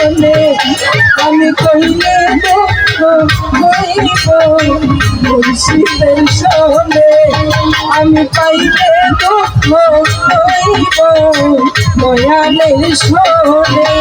শোনে আমি কইলে হইব মুর্শিদের শোনে আমি পাইলে দুঃখ হইব দয়ালের শোনে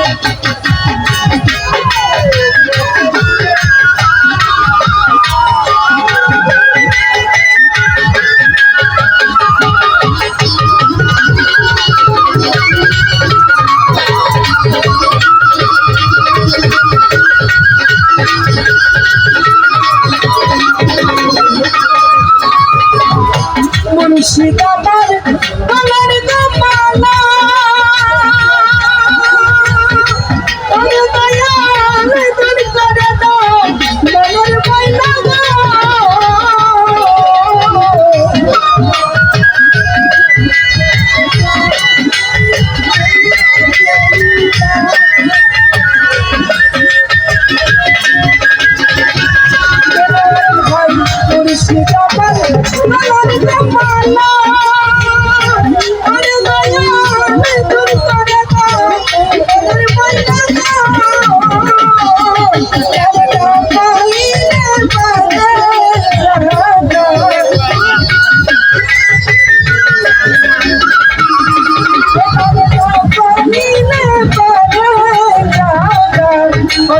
মুর্শিদ আমার গলার মালা ওরে দয়াল দূর করে দাও মনের ময়লা মুর্শিদ আমার গলার মালা ওরে দয়াল দূর করে দাও মনের ময়লা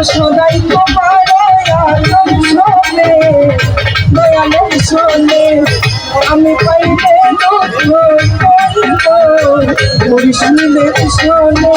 সদাই তোমার শোনে দয়ালের শোনে আমি পাইলে মুর্শিদের শোনে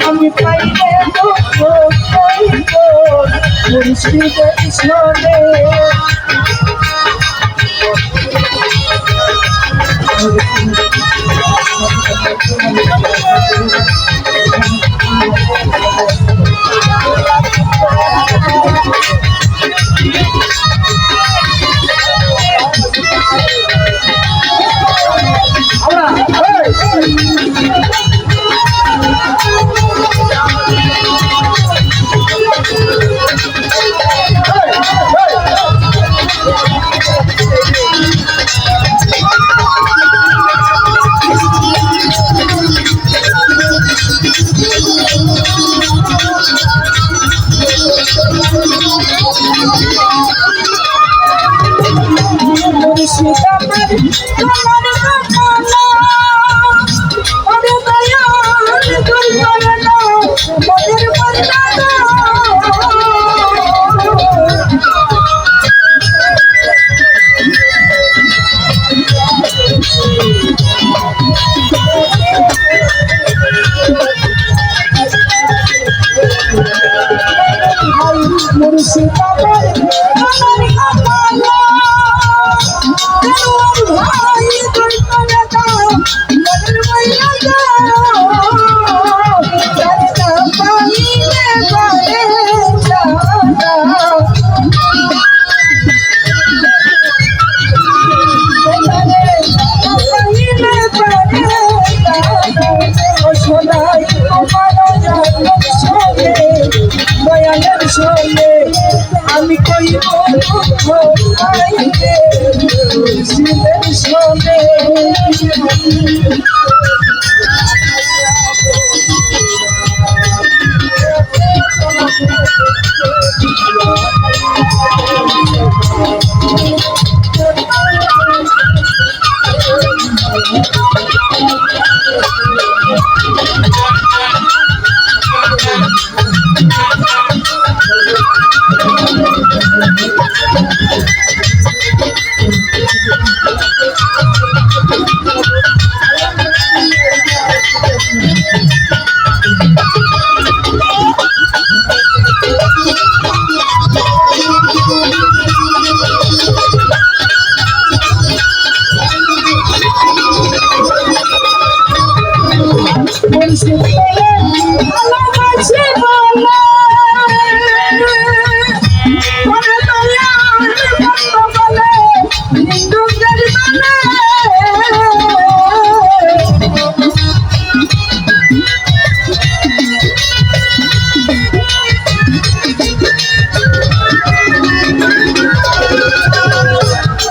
আমি পাইলে মুর্শিদের শোনে কইব ভাইকে মুর্শিদের শোনে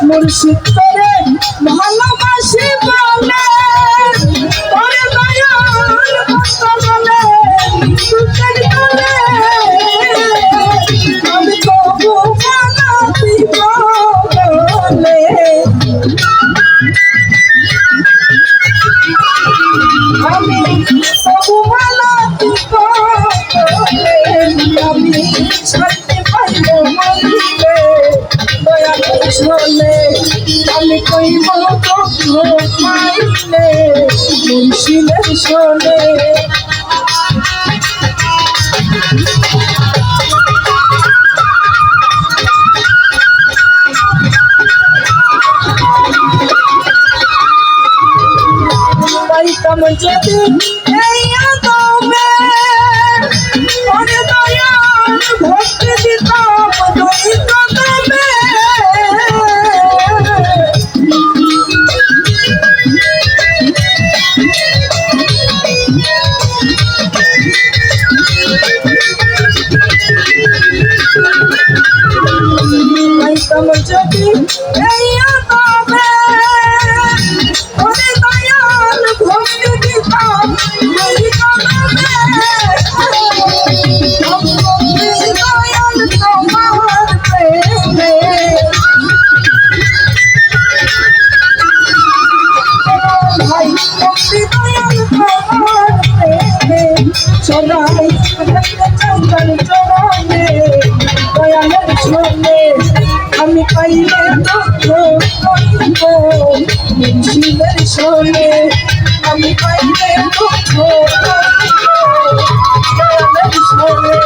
মুর্শিদ করে ভালোবাসি বলে ওরে দয়াল ভক্ত বলে দুঃখের বলে আমি তবু বানাতি বলে আমি তবু বানাতি বলে আমি শান্তি পাইব মরিলে দয়াল শোনে আমি কইব তো পাইলে মুর্শিদের শোনে পাইতাম যদি এই আদমে ওরে দয়াল ভক্তি দিতাম দৈত দেবে পাইতাম যদি এই আদমে ওরে দয়াল ভক্তি দিতাম দৈত দেবে দয়াল তোমার প্রেমে ভাই ভক্তি দয়াল তোমার প্রেমে সদাই চন্দন চরণে দয়ালের শোনে আমি পাইলে মুর্শিদের শোনে আমি পাইলে দয়ালের শোনে